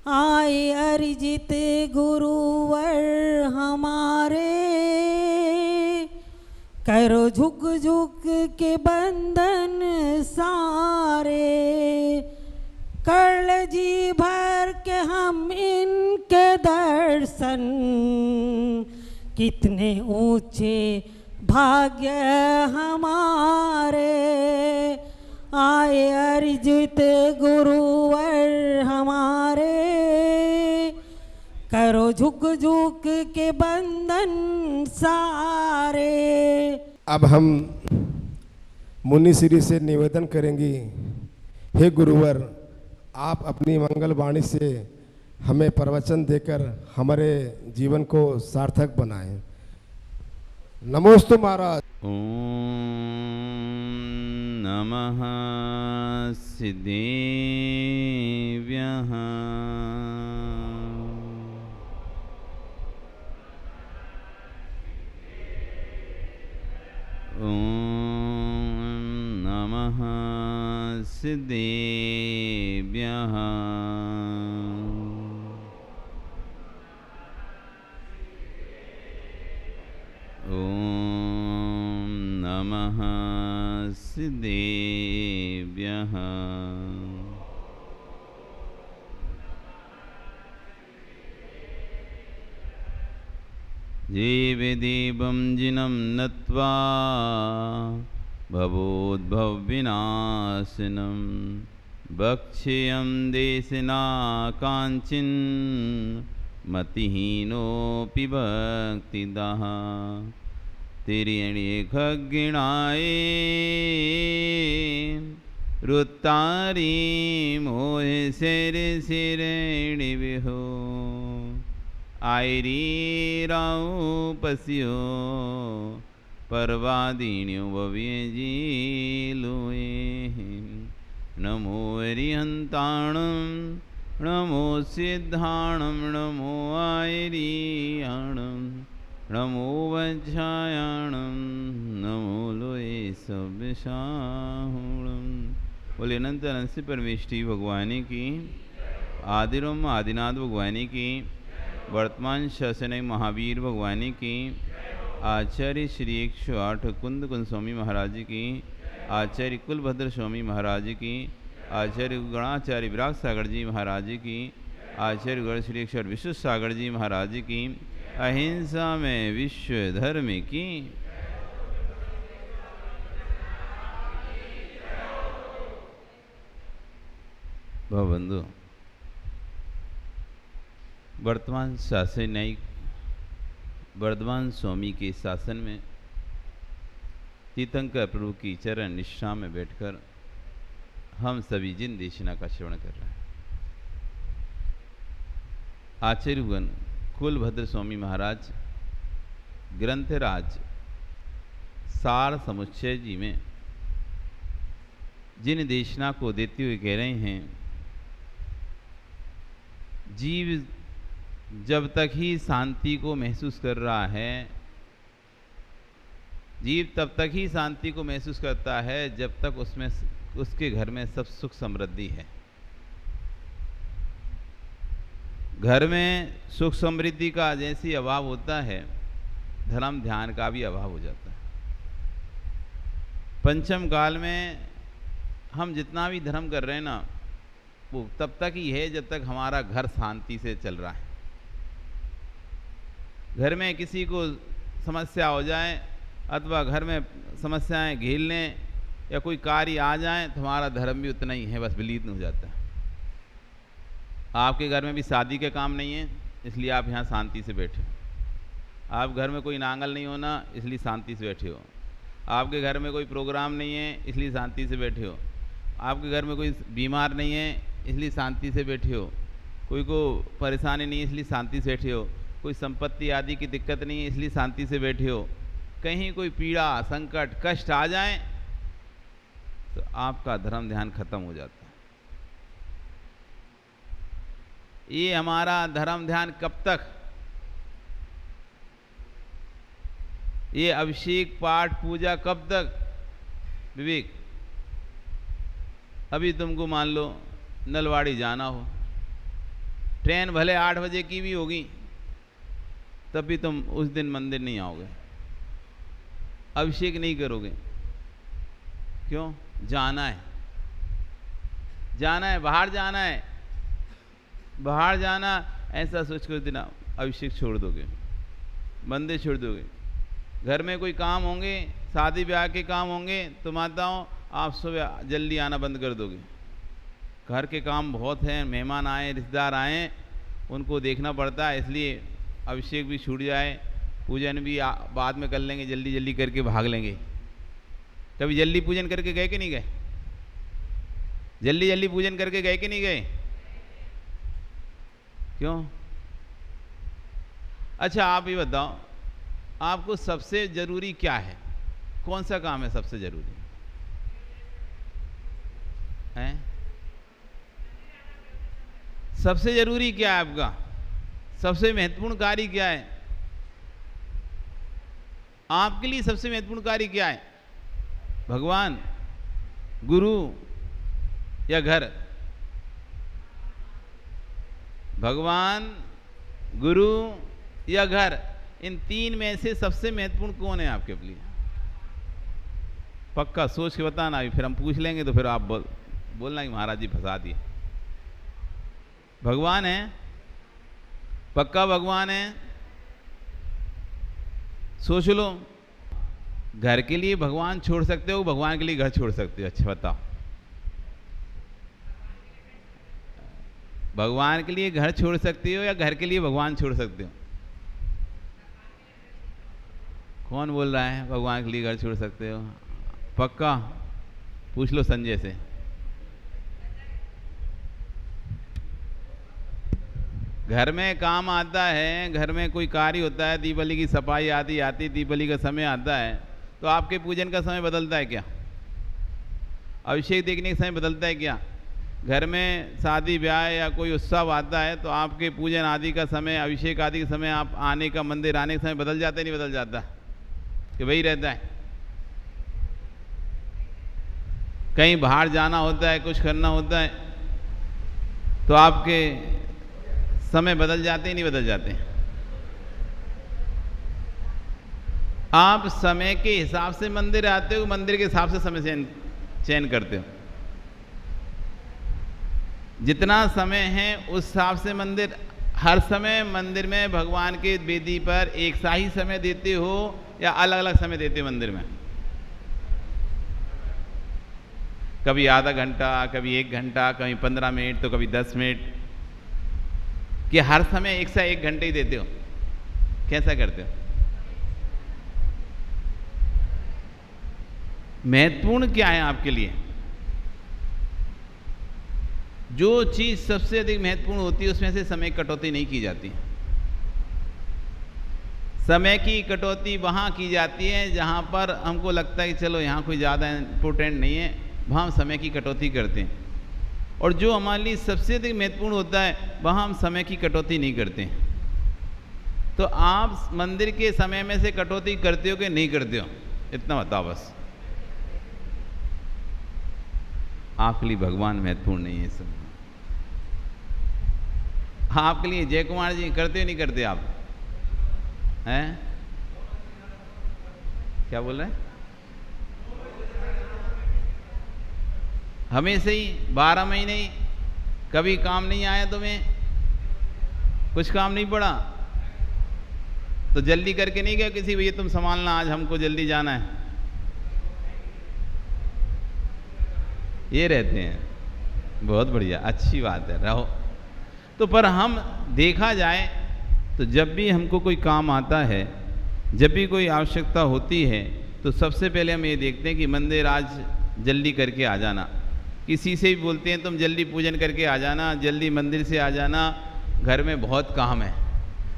आए अरिजित गुरुवर हमारे, करो झुक झुक के बंधन सारे, कर जी भर के हम इनके दर्शन, कितने ऊंचे भाग्य हमारे। आए अरिजित गुरुवर हमारे, करो झुक झुक के बंधन सारे। अब हम मुनि श्री से निवेदन करेंगे, हे गुरुवर, आप अपनी मंगल वाणी से हमें प्रवचन देकर हमारे जीवन को सार्थक बनाएं। नमोस्तु महाराज। ओम नमः सिद्धेभ्यः। ओम नमः सिद्धेभ्यः। ओम नमः सिद्धेभ्यः। जीवदीपं जिनं नत्वा भवोद्भवविनाशिनं, भक्ष्यं देशिनाकाञ्चिन् मतिहीनोऽपि भक्तिदः। तिर्यणिखगिणाय रुत्तारी मोहे शेरे शेरेणिविहो, आयरी राऊ पस्यो परवादीण्यो भव्यजीलुए। नमो हरिहन्ताणं, नमो सिद्धाणं, नमो आयरियाणं, नमो वज्रायाणं, नमो लोये सव्यसाहुणं। बोले अनंत अनंत से परमेष्टि भगवानी की, आदिरोम आदिनाथ भगवानी की, वर्तमान शासन महावीर भगवानी की, आचार्य श्री 108 कुंद कुंद स्वामी महाराज की, आचार्य कुलभद्र स्वामी महाराज की, आचार्य गणाचार्य विराग सागर जी महाराज की, आचार्य गण श्री अक्षर विश्व सागर जी महाराज की, अहिंसा में विश्व धर्म की। बंधु, वर्तमान शासन न्यायिक वर्धमान स्वामी के शासन में तीर्थंकर प्रभु की चरण निष्ठा में बैठकर हम सभी जिन देशना का श्रवण कर रहे हैं। आचार्यगण कुलभद्र स्वामी महाराज ग्रंथराज सार समुच्चय जी में जिन देशना को देते हुए कह रहे हैं, जीव जब तक ही शांति को महसूस कर रहा है, जीव तब तक ही शांति को महसूस करता है जब तक उसमें उसके घर में सब सुख समृद्धि है। घर में सुख समृद्धि का जैसी अभाव होता है, धर्म ध्यान का भी अभाव हो जाता है। पंचम काल में हम जितना भी धर्म कर रहे हैं ना, वो तब तक ही है जब तक हमारा घर शांति से चल रहा है। घर में किसी को समस्या हो जाए अथवा घर में समस्याएं घेर लें या कोई कार्य आ जाए तो हमारा धर्म भी उतना ही है, बस विलीन हो जाता है। आपके घर में भी शादी के काम नहीं है, इसलिए आप यहाँ शांति से बैठे हो। आप घर में कोई नांगल नहीं होना, इसलिए शांति से बैठे हो। आपके घर में कोई प्रोग्राम नहीं है, इसलिए शांति से बैठे हो। आपके घर में कोई बीमार नहीं है, इसलिए शांति से बैठे हो। कोई को परेशानी नहीं है, इसलिए शांति से बैठे हो। कोई संपत्ति आदि की दिक्कत नहीं है, इसलिए शांति से बैठे हो। कहीं कोई पीड़ा संकट कष्ट आ जाए तो आपका धर्म ध्यान खत्म हो जाता है। ये हमारा धर्म ध्यान कब तक, ये अभिषेक पाठ पूजा कब तक? विवेक, अभी तुमको मान लो नलवाड़ी जाना हो, ट्रेन भले 8 बजे की भी होगी तब भी तुम उस दिन मंदिर नहीं आओगे, अभिषेक नहीं करोगे। क्यों? जाना है, जाना है, बाहर जाना है, बाहर जाना, ऐसा सोच कर दिन अभिषेक छोड़ दोगे, मंदिर छोड़ दोगे। घर में कोई काम होंगे, शादी ब्याह के काम होंगे तो माताओं आप सुबह जल्दी आना बंद कर दोगे। घर के काम बहुत हैं, मेहमान आए, रिश्तेदार आए, उनको देखना पड़ता है, इसलिए अभिषेक भी छूट जाए, पूजन भी बाद में कर लेंगे, जल्दी जल्दी करके भाग लेंगे। कभी जल्दी पूजन करके गए कि नहीं गए? जल्दी जल्दी पूजन करके गए कि नहीं गए? क्यों? अच्छा आप ये बताओ, आपको सबसे जरूरी क्या है? कौन सा काम है सबसे जरूरी है? सबसे जरूरी क्या है आपका? सबसे महत्वपूर्ण कार्य क्या है आपके लिए? सबसे महत्वपूर्ण कार्य क्या है? भगवान, गुरु या घर? भगवान, गुरु या घर, इन तीन में से सबसे महत्वपूर्ण कौन है आपके लिए? पक्का सोच के बताना, अभी फिर हम पूछ लेंगे तो फिर आप बोलना कि महाराज जी फंसा दिए। भगवान है? पक्का भगवान है? सोच लो। घर के लिए भगवान छोड़ सकते हो, भगवान के लिए घर छोड़ सकते हो? अच्छा बताओ। भगवान के लिए घर छोड़ सकते हो या घर के लिए भगवान छोड़ सकते हो? कौन बोल रहा है भगवान के लिए घर छोड़ सकते हो? पक्का? पूछ लो संजय से। घर में काम आता है, घर में कोई कार्य होता है, दीपावली की सफाई आती दीपावली का समय आता है, तो आपके पूजन का समय बदलता है क्या? अभिषेक देखने का समय बदलता है क्या? घर में शादी ब्याह या कोई उत्सव आता है तो आपके पूजन आदि का समय, अभिषेक आदि का समय, आप आने का, मंदिर आने का समय बदल जाता है नहीं बदल जाता? कि वही रहता है? कहीं बाहर जाना होता है, कुछ करना होता है तो आपके समय बदल जाते हैं नहीं बदल जाते? आप समय के हिसाब से मंदिर आते हो, मंदिर के हिसाब से समय चयन करते हो? जितना समय है उस हिसाब से मंदिर, हर समय मंदिर में भगवान के वेदी पर एक सा ही समय देते हो या अलग अलग समय देते हो मंदिर में? कभी आधा घंटा, कभी 1 घंटा, कभी 15 मिनट, तो कभी 10 मिनट, कि हर समय एक सा 1 घंटे ही देते हो? कैसा करते हो? महत्वपूर्ण क्या है आपके लिए? जो चीज सबसे अधिक महत्वपूर्ण होती है उसमें से समय की कटौती नहीं की जाती। समय की कटौती वहाँ की जाती है जहाँ पर हमको लगता है कि चलो यहाँ कोई ज़्यादा इम्पोर्टेंट नहीं है, वहाँ हम समय की कटौती करते हैं। और जो हमारे लिए सबसे अधिक महत्वपूर्ण होता है वहाँ हम समय की कटौती नहीं करते। तो आप मंदिर के समय में से कटौती करते हो कि नहीं करते हो? इतना बताओ बस। आपके लिए भगवान महत्वपूर्ण नहीं है सब? आपके लिए जय कुमार जी करते हो नहीं करते आप? हैं? क्या बोल रहे हैं? हमेशा ही 12 महीने ही? कभी काम नहीं आया तुम्हें? कुछ काम नहीं पड़ा तो जल्दी करके नहीं गए किसी, भैया तुम संभालना, आज हमको जल्दी जाना है? ये रहते हैं। बहुत बढ़िया, अच्छी बात है, रहो। तो पर हम देखा जाए तो जब भी हमको कोई काम आता है, जब भी कोई आवश्यकता होती है, तो सबसे पहले हम ये देखते हैं कि मंदिर आज जल्दी करके आ जाना। किसी से भी बोलते हैं तुम जल्दी पूजन करके आ जाना, जल्दी मंदिर से आ जाना, घर में बहुत काम है।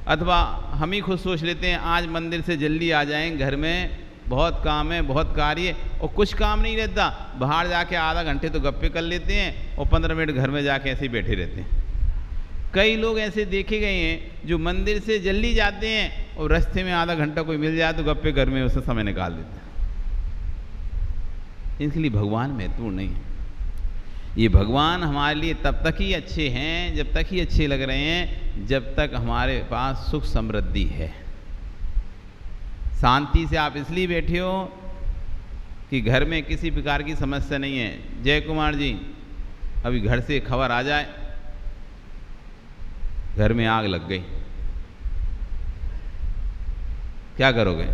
अथवा हम ही खुद सोच लेते हैं आज मंदिर से जल्दी आ जाएं, घर में बहुत काम है, बहुत कार्य है, और कुछ काम नहीं रहता, बाहर जाके आधा घंटे तो गप्पे कर लेते हैं और 15 मिनट घर में जाके ऐसे ही बैठे रहते हैं। कई लोग ऐसे देखे गए हैं जो मंदिर से जल्दी जाते हैं और रास्ते में आधा घंटा कोई मिल जाए तो गप्पे घर में उससे समय निकाल देते हैं। इसलिए भगवान महत्वपूर्ण नहीं है। ये भगवान हमारे लिए तब तक ही अच्छे हैं, जब तक ही अच्छे लग रहे हैं, जब तक हमारे पास सुख समृद्धि है। शांति से आप इसलिए बैठे हो कि घर में किसी प्रकार की समस्या नहीं है। जय कुमार जी, अभी घर से खबर आ जाए घर में आग लग गई, क्या करोगे?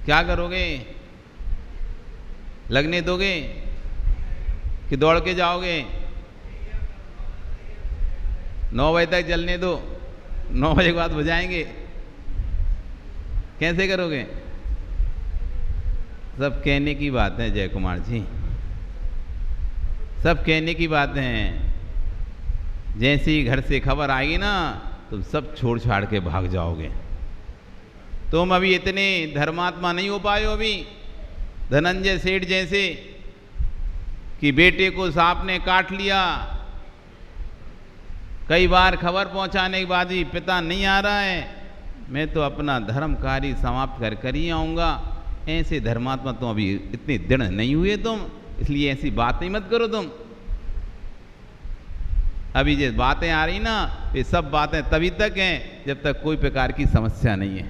क्या करोगे? लगने दोगे कि दौड़ के जाओगे? 9 बजे तक जलने दो, 9 बजे के बाद बुझाएंगे। कैसे करोगे? सब कहने की बात है जय कुमार जी, सब कहने की बातें हैं। जैसे ही घर से खबर आएगी ना, तुम सब छोड़ छाड़ के भाग जाओगे। तुम अभी इतने धर्मात्मा नहीं हो पाए हो अभी धनंजय सेठ जैसे कि बेटे को सांप ने काट लिया, कई बार खबर पहुंचाने के बाद भी पिता नहीं आ रहा है, मैं तो अपना धर्म कार्य समाप्त कर ही आऊँगा। ऐसे धर्मात्मा तुम अभी इतने दृढ़ नहीं हुए तुम, इसलिए ऐसी बातें मत करो तुम। अभी जो बातें आ रही ना, ये सब बातें तभी तक हैं जब तक कोई प्रकार की समस्या नहीं है।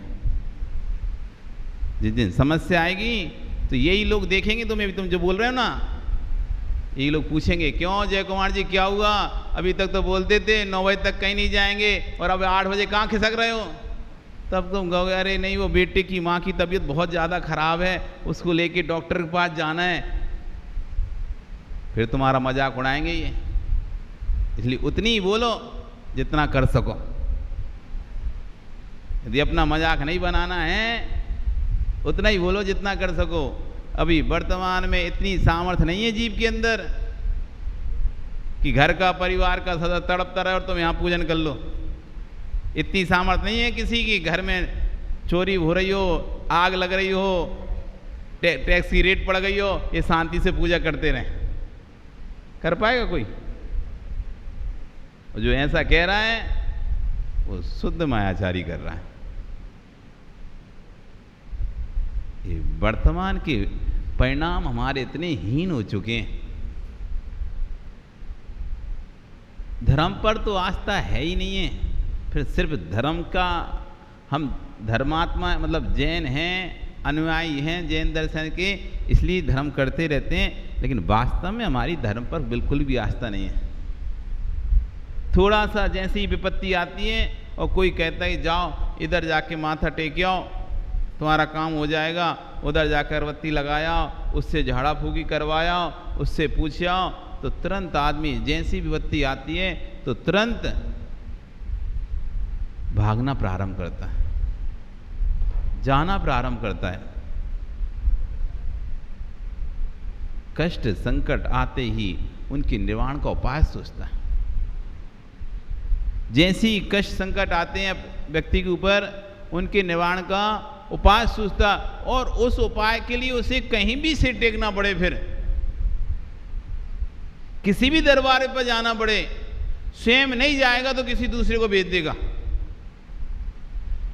जिस दिन समस्या आएगी तो यही लोग देखेंगे तुम्हें, तुम जो बोल रहे हो ना, यही लोग पूछेंगे क्यों जय कुमार जी क्या हुआ? अभी तक तो बोलते थे 9 बजे तक कहीं नहीं जाएंगे और अब 8 बजे कहाँ खिसक रहे हो? तब तुम कहोगे अरे नहीं, वो बेटे की माँ की तबीयत बहुत ज़्यादा खराब है, उसको लेके डॉक्टर के पास जाना है। फिर तुम्हारा मजाक उड़ाएंगे ये। इसलिए उतनी ही बोलो जितना कर सको। यदि अपना मजाक नहीं बनाना है, उतना ही बोलो जितना कर सको। अभी वर्तमान में इतनी सामर्थ्य नहीं है जीव के अंदर कि घर का परिवार का सदस्य तड़पता रहे और तुम यहाँ पूजन कर लो। इतनी सामर्थ्य नहीं है किसी की, घर में चोरी हो रही हो, आग लग रही हो, टैक्स की रेट पड़ गई हो, ये शांति से पूजा करते रहें। कर पाएगा कोई? जो ऐसा कह रहा है वो शुद्ध मायाचारी कर रहा है। ये वर्तमान के परिणाम हमारे इतने हीन हो चुके हैं, धर्म पर तो आस्था है ही नहीं है। फिर सिर्फ धर्म का, हम धर्मात्मा मतलब जैन हैं, अनुयायी हैं जैन दर्शन के, इसलिए धर्म करते रहते हैं, लेकिन वास्तव में हमारी धर्म पर बिल्कुल भी आस्था नहीं है। थोड़ा सा जैसी विपत्ति आती है और कोई कहता है जाओ इधर जाके माथा टेक आओ, तुम्हारा काम हो जाएगा, उधर जाकर अगरबत्ती लगाया, उससे झाड़ा फूकी करवाया, उससे पूछा, तो तुरंत आदमी जैसी विपत्ति आती है तो तुरंत भागना प्रारंभ करता है, जाना प्रारंभ करता है। कष्ट संकट आते ही उनके निर्वाण का उपाय सोचता है। जैसी कष्ट संकट आते हैं व्यक्ति के ऊपर, उनके निवारण का उपाय सोचता, और उस उपाय के लिए उसे कहीं भी सिर टेकना पड़े, फिर किसी भी दरबार पर जाना पड़े, स्वयं नहीं जाएगा तो किसी दूसरे को भेज देगा।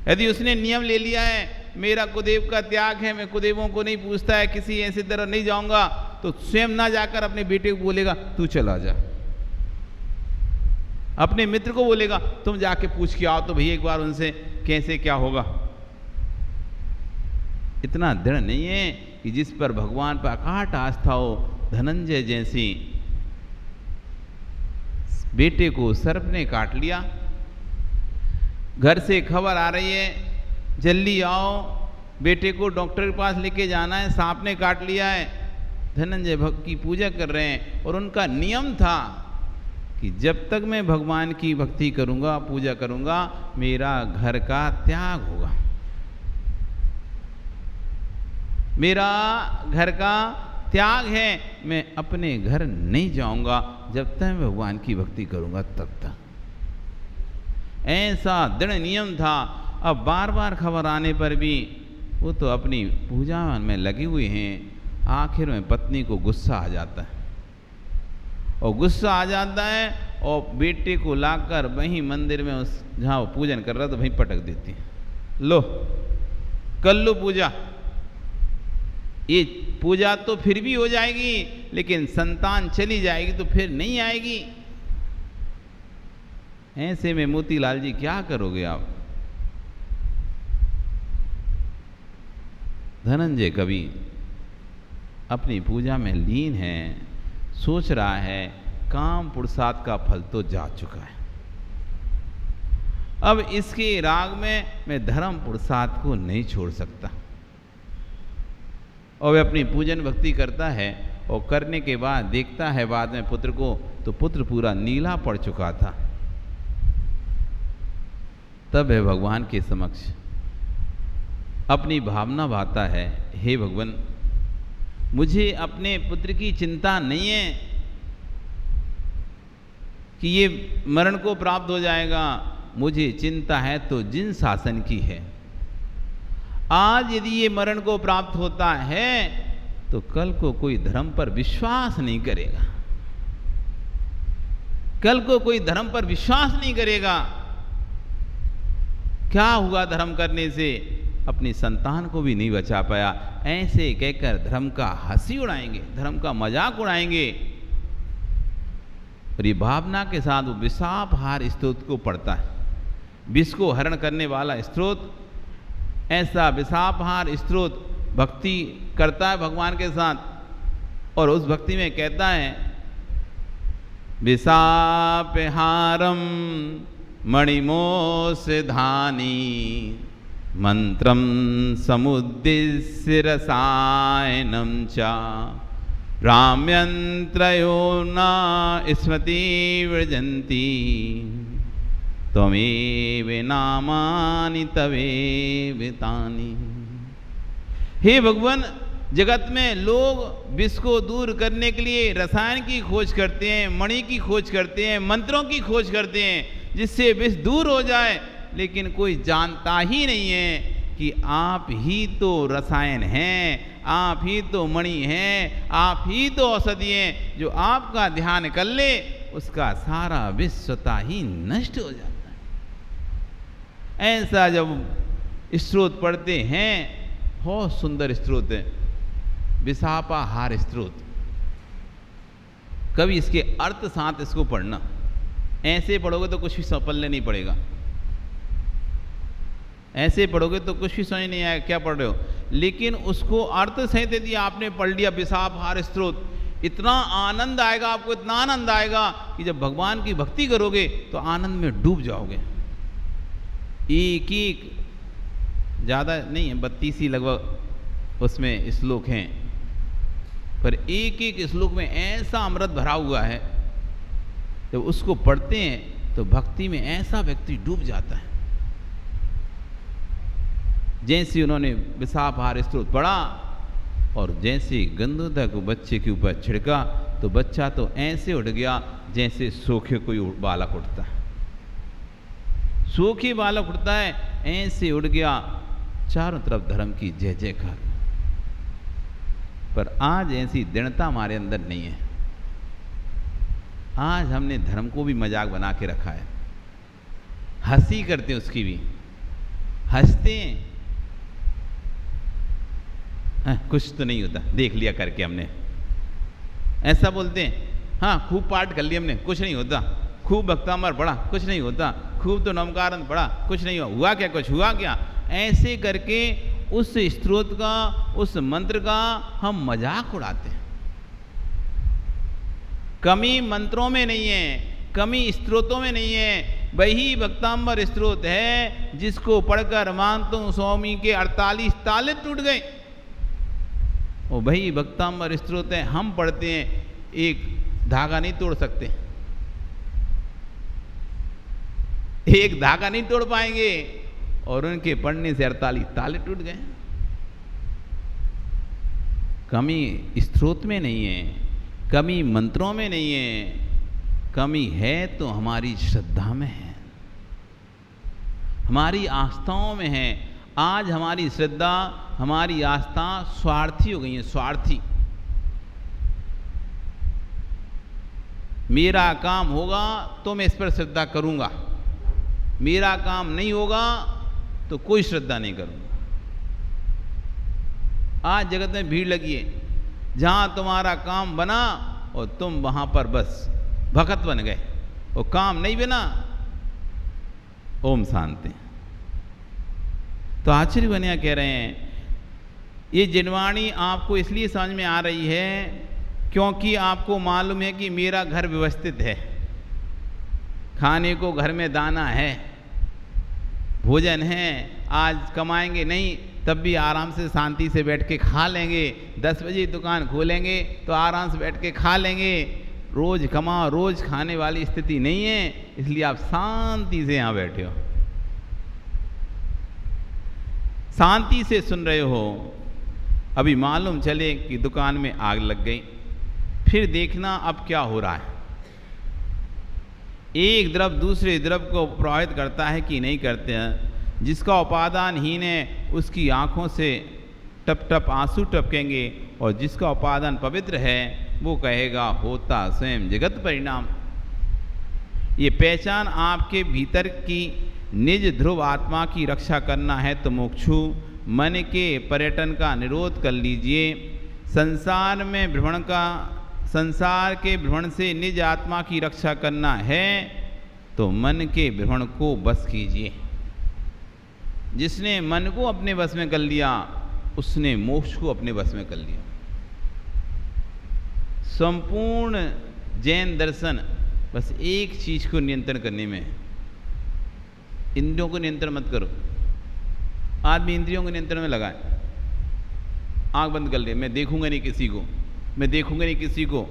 यदि उसने नियम ले लिया है मेरा कुदेव का त्याग है, मैं कुदेवों को नहीं पूछता है, किसी ऐसी तरह नहीं जाऊंगा, तो स्वयं ना जाकर अपने बेटे को बोलेगा तू चला जा, अपने मित्र को बोलेगा तुम जाके पूछ के आओ तो भैया एक बार उनसे कैसे क्या होगा। इतना दृढ़ नहीं है कि जिस पर भगवान पर अकाट आस्था हो। धनंजय जैसी बेटे को सर्प ने काट लिया, घर से खबर आ रही है जल्दी आओ, बेटे को डॉक्टर के पास लेके जाना है, सांप ने काट लिया है। धनंजय भक्त की पूजा कर रहे हैं और उनका नियम था कि जब तक मैं भगवान की भक्ति करूंगा, पूजा करूंगा, मेरा घर का त्याग होगा, मेरा घर का त्याग है, मैं अपने घर नहीं जाऊंगा जब तक मैं भगवान की भक्ति करूंगा तब तक। ऐसा दृढ़ नियम था। अब बार बार खबर आने पर भी वो तो अपनी पूजा में लगे हुए हैं। आखिर में पत्नी को गुस्सा आ जाता है, और गुस्सा आ जाता है और बेटे को लाकर वहीं मंदिर में उस जहाँ वो पूजन कर रहा था वहीं पटक देती है। लो कर लो पूजा। ये पूजा तो फिर भी हो जाएगी, लेकिन संतान चली जाएगी तो फिर नहीं आएगी। ऐसे में मोतीलाल जी क्या करोगे आप? धनंजय कवि अपनी पूजा में लीन है, सोच रहा है काम पुरुषार्थ का फल तो जा चुका है, अब इसके राग में मैं धर्म पुरुषार्थ को नहीं छोड़ सकता। और वह अपनी पूजन भक्ति करता है और करने के बाद देखता है बाद में पुत्र को, तो पुत्र पूरा नीला पड़ चुका था। तब वह भगवान के समक्ष अपनी भावना भाता है, हे भगवान, मुझे अपने पुत्र की चिंता नहीं है कि ये मरण को प्राप्त हो जाएगा, मुझे चिंता है तो जिन शासन की है। आज यदि ये मरण को प्राप्त होता है तो कल को कोई धर्म पर विश्वास नहीं करेगा, कल को कोई धर्म पर विश्वास नहीं करेगा। क्या हुआ धर्म करने से? अपनी संतान को भी नहीं बचा पाया। ऐसे कहकर धर्म का हंसी उड़ाएंगे, धर्म का मजाक उड़ाएंगे। और ये भावना के साथ वो विषापहार स्तोत्र को पढ़ता है, विष को हरण करने वाला स्तोत्र। ऐसा विषापहार स्तोत्र भक्ति करता है भगवान के साथ, और उस भक्ति में कहता है, विषापहारम मणिमोस्य धानी मंत्रम समुद्दिश्य रसायनम चा राम्यंत्रयो न स्मृति व्रजंती त्वमेव नामानि तवेव तानि। हे भगवान, जगत में लोग विष को दूर करने के लिए रसायन की खोज करते हैं, मणि की खोज करते हैं, मंत्रों की खोज करते हैं जिससे विष दूर हो जाए, लेकिन कोई जानता ही नहीं है कि आप ही तो रसायन हैं, आप ही तो मणि हैं, आप ही तो औषधि हैं। जो आपका ध्यान कर ले उसका सारा विष स्वतः ही नष्ट हो जाता है। ऐसा जब स्तोत्र पढ़ते हैं, बहुत सुंदर स्तोत्र है, विषापहार स्तोत्र। कभी इसके अर्थ साथ इसको पढ़ना, ऐसे पढ़ोगे तो कुछ भी पल्ले नहीं पड़ेगा, ऐसे पढ़ोगे तो कुछ भी समझ नहीं आएगा क्या पढ़ रहे हो। लेकिन उसको अर्थ सहित यदि आपने पढ़ लिया विषापहार स्तोत्र, इतना आनंद आएगा आपको, इतना आनंद आएगा कि जब भगवान की भक्ति करोगे तो आनंद में डूब जाओगे। एक एक ज़्यादा नहीं है, 32 ही लगभग उसमें श्लोक हैं, पर एक एक श्लोक में ऐसा अमृत भरा हुआ है, जब उसको पढ़ते हैं तो भक्ति में ऐसा व्यक्ति डूब जाता है। जैसे उन्होंने विषापहार स्तोत्र पढ़ा और जैसे गंधोदय को बच्चे के ऊपर छिड़का तो बच्चा तो ऐसे उठ गया जैसे सोखे कोई बालक उठता है, सोखे बालक उठता है, ऐसे उड़ गया। चारों तरफ धर्म की जय जयकार। पर आज ऐसी दृढ़ता हमारे अंदर नहीं है। आज हमने धर्म को भी मजाक बना के रखा है, हंसी करते हैं, उसकी भी हंसते हैं। कुछ तो नहीं होता, देख लिया करके हमने, ऐसा बोलते हैं। हाँ, खूब पाठ कर लिया हमने, कुछ नहीं होता। खूब भक्तामर पढ़ा, कुछ नहीं होता। खूब तो नमकारन पढ़ा, कुछ नहीं हुआ। हुआ क्या? कुछ हुआ क्या? ऐसे करके उस स्तोत्र का, उस मंत्र का हम मजाक उड़ाते हैं। कमी मंत्रों में नहीं है, कमी स्तोत्रों में नहीं है। वही भक्तांबर स्तोत्र है जिसको पढ़कर मानता हूं स्वामी के 48 ताले टूट गए। और वही भक्तांबर स्तोत्र है, हम पढ़ते हैं, एक धागा नहीं तोड़ सकते, एक धागा नहीं तोड़ पाएंगे, और उनके पढ़ने से 48 ताले टूट गए। कमी स्तोत्र में नहीं है, कमी मंत्रों में नहीं है, कमी है तो हमारी श्रद्धा में है, हमारी आस्थाओं में है। आज हमारी श्रद्धा, हमारी आस्था स्वार्थी हो गई है, स्वार्थी। मेरा काम होगा तो मैं इस पर श्रद्धा करूंगा, मेरा काम नहीं होगा तो कोई श्रद्धा नहीं करूंगा। आज जगत में भीड़ लगी है, जहाँ तुम्हारा काम बना और तुम वहाँ पर बस भगत बन गए, और काम नहीं बना। ओम शांति। तो आचार्य बनिया कह रहे हैं ये जिनवाणी आपको इसलिए समझ में आ रही है क्योंकि आपको मालूम है कि मेरा घर व्यवस्थित है, खाने को घर में दाना है, भोजन है, आज कमाएंगे नहीं तब भी आराम से शांति से बैठ के खा लेंगे, 10 बजे दुकान खोलेंगे तो आराम से बैठ के खा लेंगे, रोज कमाओ रोज खाने वाली स्थिति नहीं है, इसलिए आप शांति से यहाँ बैठे हो, शांति से सुन रहे हो। अभी मालूम चले कि दुकान में आग लग गई, फिर देखना अब क्या हो रहा है। एक द्रव दूसरे द्रव को प्रभावित करता है कि नहीं करते हैं। जिसका उपादानहीन है उसकी आँखों से टप टप आंसू टपकेंगे, और जिसका उपादान पवित्र है वो कहेगा होता स्वयं जगत परिणाम। ये पहचान आपके भीतर की निज ध्रुव आत्मा की रक्षा करना है तो मोक्षु मन के पर्यटन का निरोध कर लीजिए। संसार के भ्रमण से निज आत्मा की रक्षा करना है तो मन के भ्रमण को बस कीजिए। जिसने मन को अपने बस में कर लिया उसने मोक्ष को अपने बस में कर लिया। संपूर्ण जैन दर्शन बस एक चीज को नियंत्रण करने में है, इंद्रियों को नियंत्रण मत करो। आदमी इंद्रियों को नियंत्रण में लगाए, आंख बंद कर ले, मैं देखूंगा नहीं किसी को, मैं देखूंगा नहीं किसी को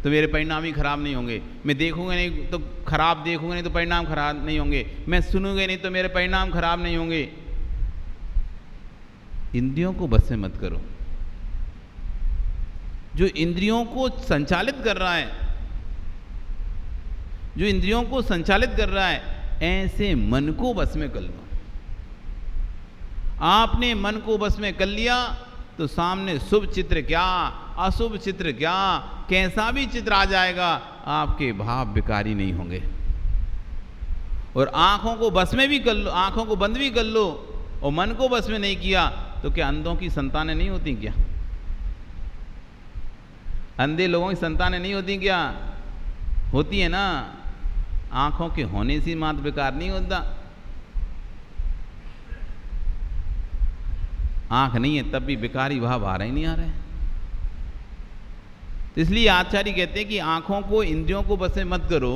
तो मेरे परिणाम ही खराब नहीं होंगे, मैं देखूंगा नहीं तो खराब देखूंगा नहीं तो परिणाम खराब नहीं होंगे, मैं सुनूंगा नहीं तो मेरे परिणाम खराब नहीं होंगे। इंद्रियों को बस में मत करो। जो इंद्रियों को संचालित कर रहा है, जो इंद्रियों को संचालित कर रहा है, ऐसे मन को बस में कर लो। आपने मन को बस में कर लिया तो सामने शुभ चित्र क्या, अशुभ चित्र क्या, कैसा भी चित्र आ जाएगा, आपके भाव विकारी नहीं होंगे। और आंखों को बस में भी कर लो, आंखों को बंद भी कर लो और मन को बस में नहीं किया तो क्या अंधों की संतानें नहीं होती क्या? अंधे लोगों की संतानें नहीं होती क्या? होती है ना। आंखों के होने से मात्र विकार नहीं होता। आंख नहीं है तब भी विकारी भाव आ रहे नहीं आ रहे। तो इसलिए आचार्य कहते हैं कि आंखों को इंद्रियों को बस में मत करो,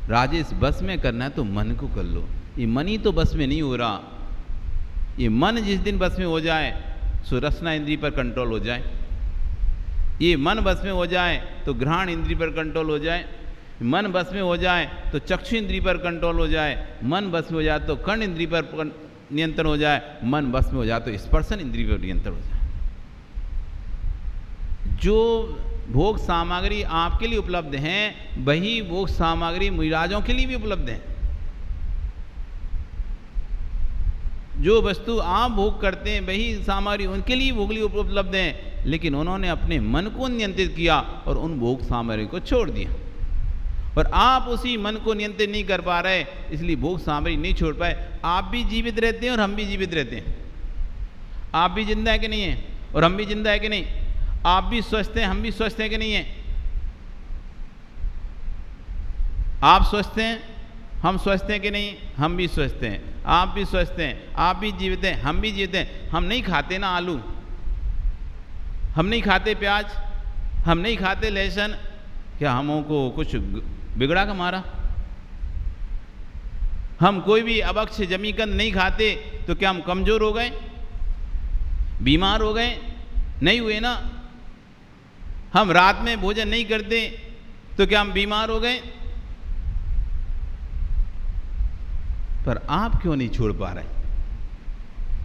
राजेश बस में करना है तो मन को कर लो। ये मन ही तो बस में नहीं हो रहा। ये मन जिस दिन बस में हो जाए सो रसना इंद्रिय पर कंट्रोल हो जाए, ये मन बस में हो जाए तो घ्राण इंद्रिय पर कंट्रोल हो जाए, मन बस में हो जाए तो चक्षु इंद्रिय पर कंट्रोल हो जाए, मन बस में हो जाए तो कर्ण इंद्रिय पर नियंत्रण हो जाए, मन बस में हो जाए तो स्पर्शन इंद्रिय पर नियंत्रण हो जाए। जो भोग सामग्री आपके लिए उपलब्ध हैं वही भोग सामग्री मुराजों के लिए भी उपलब्ध है। जो वस्तु आप भोग करते हैं वही सामग्री उनके लिए भोग लिए उपलब्ध हैं, लेकिन उन्होंने अपने मन को नियंत्रित किया और उन भोग सामग्री को छोड़ दिया। और आप उसी मन को नियंत्रित नहीं कर पा रहे, इसलिए भोग सामग्री नहीं छोड़ पाए। आप भी जीवित रहते हैं और हम भी जीवित रहते हैं। आप भी जिंदा है कि नहीं है और हम भी जिंदा है कि नहीं? आप भी स्वस्थ हैं, हम भी स्वस्थ हैं कि नहीं है? आप स्वस्थ हैं, हम स्वस्थ हैं कि नहीं? हम भी स्वस्थ हैं, आप भी स्वस्थ हैं, आप भी जीवित हैं, हम भी जीवित हैं। हम नहीं खाते ना आलू, हम नहीं खाते प्याज, हम नहीं खाते लहसुन, क्या हमको कुछ बिगड़ा का मारा? हम कोई भी अभक्ष जमीकंद नहीं खाते तो क्या हम कमजोर हो गए, बीमार हो गए? नहीं हुए ना। हम रात में भोजन नहीं करते तो क्या हम बीमार हो गए? पर आप क्यों नहीं छोड़ पा रहे?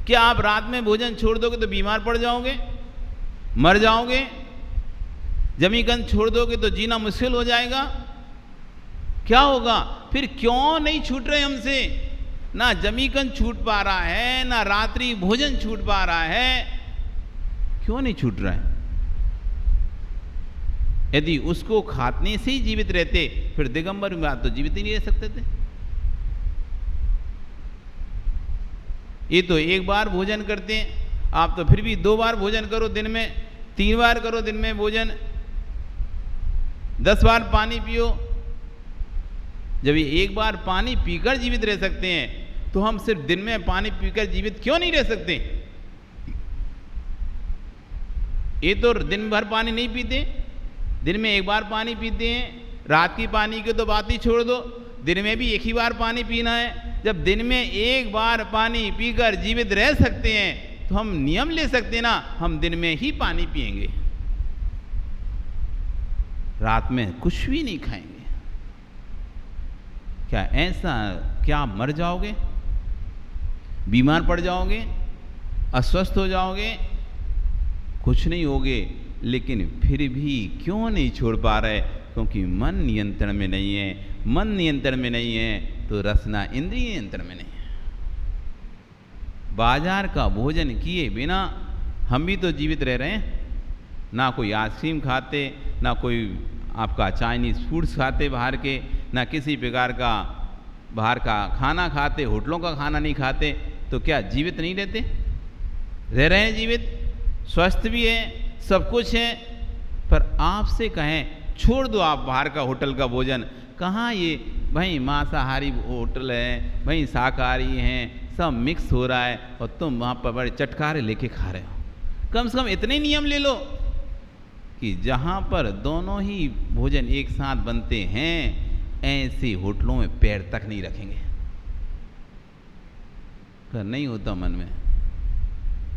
क्या आप रात में भोजन छोड़ दोगे तो बीमार पड़ जाओगे, मर जाओगे? जमीकंद छोड़ दोगे तो जीना मुश्किल हो जाएगा? क्या होगा? फिर क्यों नहीं छूट रहे हमसे? ना जमीकंद छूट पा रहा है, ना रात्रि भोजन छूट पा रहा है, क्यों नहीं छूट रहा है? यदि उसको खाने से ही जीवित रहते फिर दिगंबर में तो जीवित ही नहीं रह सकते थे। ये तो एक बार भोजन करते हैं, आप तो फिर भी 2 बार भोजन करो दिन में, 3 बार करो दिन में भोजन, 10 बार पानी पियो। जब ये 1 बार पानी पीकर जीवित रह सकते हैं तो हम सिर्फ दिन में पानी पीकर जीवित क्यों नहीं रह सकते? ये तो दिन भर पानी नहीं पीते, दिन में 1 बार पानी पीते हैं। रात की पानी की तो बात ही छोड़ दो, दिन में भी 1 ही बार पानी पीना है। जब दिन में 1 बार पानी पीकर जीवित रह सकते हैं तो हम नियम ले सकते हैं ना, हम दिन में ही पानी पिएंगे, रात में कुछ भी नहीं खाएंगे। क्या ऐसा, क्या आप मर जाओगे, बीमार पड़ जाओगे, अस्वस्थ हो जाओगे? कुछ नहीं होगे, लेकिन फिर भी क्यों नहीं छोड़ पा रहे? क्योंकि मन नियंत्रण में नहीं है। मन नियंत्रण में नहीं है तो रसना इंद्रिय नियंत्रण में नहीं है। बाजार का भोजन किए बिना हम भी तो जीवित रह रहे हैं, ना कोई आइसक्रीम खाते, ना कोई आपका चाइनीज़ फूड्स खाते बाहर के, ना किसी प्रकार का बाहर का खाना खाते, होटलों का खाना नहीं खाते, तो क्या जीवित नहीं रहते? रह रहे हैं जीवित, स्वस्थ भी है, सब कुछ है। पर आपसे कहें छोड़ दो आप बाहर का होटल का भोजन, कहाँ ये भाई मांसाहारी होटल है, भाई शाकाहारी हैं, सब मिक्स हो रहा है और तुम वहाँ पर बड़े चटकारे लेके खा रहे हो। कम से कम इतने नियम ले लो कि जहाँ पर दोनों ही भोजन एक साथ बनते हैं ऐसे होटलों में पैर तक नहीं रखेंगे। पर नहीं होता मन में,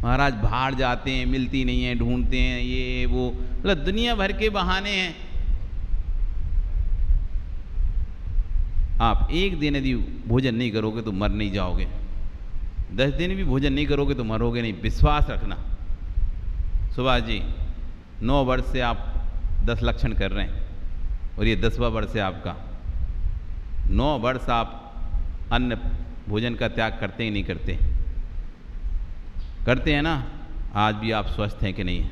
महाराज बाहर जाते हैं, मिलती नहीं है, ढूंढते हैं, ये वो, मतलब दुनिया भर के बहाने हैं। आप 1 दिन यदि भोजन नहीं करोगे तो मर नहीं जाओगे, 10 दिन भी भोजन नहीं करोगे तो मरोगे नहीं, विश्वास रखना। सुभाष जी 9 वर्ष से आप 10 लक्षण कर रहे हैं और ये 10वां वर्ष है आपका। 9 वर्ष आप अन्न भोजन का त्याग करते ही नहीं करते? करते हैं ना? आज भी आप स्वस्थ हैं कि नहीं?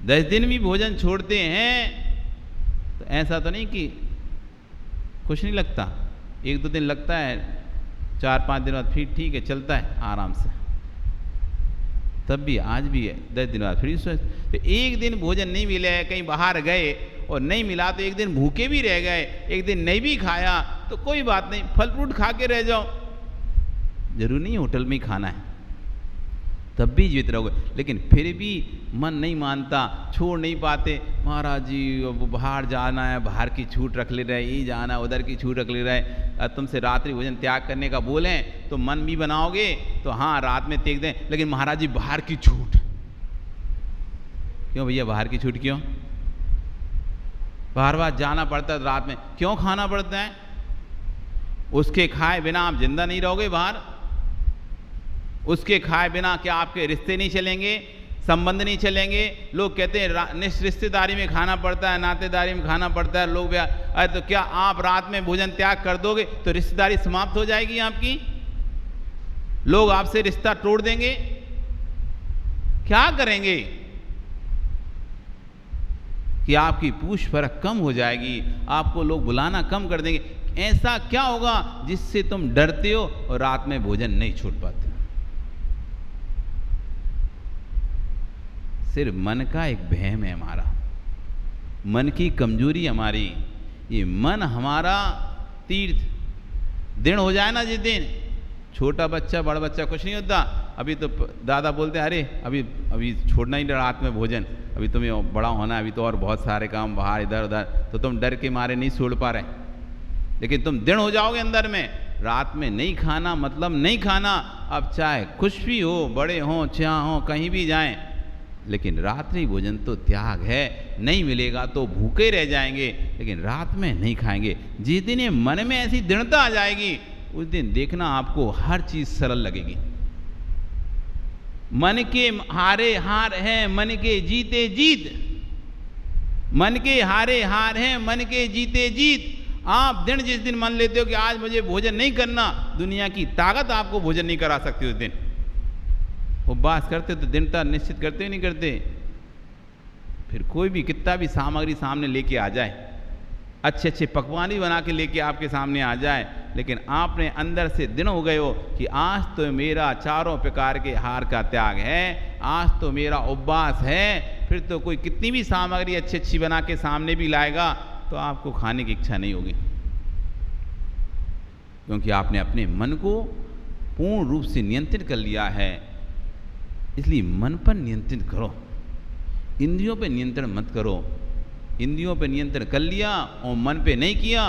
10 दिन भी भोजन छोड़ते हैं तो ऐसा तो नहीं कि कुछ नहीं लगता, 1-2 दिन लगता है, 4-5 दिन बाद फिर ठीक है, चलता है आराम से। तब भी आज भी है, 10 दिन बाद फिर स्वस्थ। तो 1 दिन भोजन नहीं मिले, कहीं बाहर गए और नहीं मिला तो 1 दिन भूखे भी रह गए, 1 दिन नहीं भी खाया तो कोई बात नहीं, फल फ्रूट खा के रह जाओ, जरूरी नहीं होटल में ही खाना है, तब भी जीवित रहोगे। लेकिन फिर भी मन नहीं मानता, छोड़ नहीं पाते। महाराज जी वो बाहर जाना है, बाहर की छूट रख ले रहे, ये जाना उधर की छूट रख ले रहे, तुमसे रात्रि भोजन त्याग करने का बोलें तो मन भी बनाओगे तो हाँ रात में त्याग दें, लेकिन महाराज जी बाहर की छूट क्यों भैया? बाहर की छूट क्यों? बार बार जाना पड़ता है रात में, क्यों खाना पड़ता है? उसके खाए बिना आप जिंदा नहीं रहोगे बाहर? उसके खाए बिना क्या आपके रिश्ते नहीं चलेंगे, संबंध नहीं चलेंगे? लोग कहते हैं रिश्तेदारी में खाना पड़ता है, नातेदारी में खाना पड़ता है, लोग अरे तो क्या आप रात में भोजन त्याग कर दोगे तो रिश्तेदारी समाप्त हो जाएगी आपकी? लोग आपसे रिश्ता तोड़ देंगे, क्या करेंगे? कि आपकी पूछ परख कम हो जाएगी, आपको लोग बुलाना कम कर देंगे। ऐसा क्या होगा जिससे तुम डरते हो और रात में भोजन नहीं छोड़ पाते? सिर्फ मन का एक वहम है हमारा, मन की कमजोरी हमारी। ये मन हमारा तीर्थ दिन हो जाए ना, जिस दिन छोटा बच्चा बड़ा बच्चा कुछ नहीं होता, अभी तो दादा बोलते हैं अरे अभी छोड़ना ही रात में भोजन, अभी तुम्हें बड़ा होना है, अभी तो और बहुत सारे काम बाहर इधर उधर, तो तुम डर के मारे नहीं छोड़ पा रहे। लेकिन तुम दिन हो जाओगे अंदर में, रात में नहीं खाना मतलब नहीं खाना। अब चाहे कुछ भी हो, बड़े हों चाहे हों, कहीं भी जाएं, लेकिन रात्रि भोजन तो त्याग है। नहीं मिलेगा तो भूखे रह जाएंगे, लेकिन रात में नहीं खाएंगे। जिस दिन ये मन में ऐसी दृढ़ता आ जाएगी, उस दिन देखना आपको हर चीज सरल लगेगी। मन के हारे हार है, मन के जीते जीत। मन के हारे हार है, मन के जीते जीत। आप दिन जिस दिन मान लेते हो कि आज मुझे भोजन नहीं करना, दुनिया की ताकत आपको भोजन नहीं करा सकती। उस दिन उपवास करते तो दिनता निश्चित करते ही नहीं करते। फिर कोई भी कितना भी सामग्री सामने लेके आ जाए, अच्छे अच्छे पकवान भी बना के लेके आपके सामने आ जाए, लेकिन आपने अंदर से दिन हो गए हो कि आज तो मेरा चारों प्रकार के आहार का त्याग है, आज तो मेरा उपवास है, फिर तो कोई कितनी भी सामग्री अच्छी अच्छी बना के सामने भी लाएगा तो आपको खाने की इच्छा नहीं होगी, क्योंकि आपने अपने मन को पूर्ण रूप से नियंत्रित कर लिया है। इसलिए मन पर नियंत्रित करो, इंद्रियों पे नियंत्रण मत करो। इंद्रियों पे नियंत्रण कर लिया और मन पे नहीं किया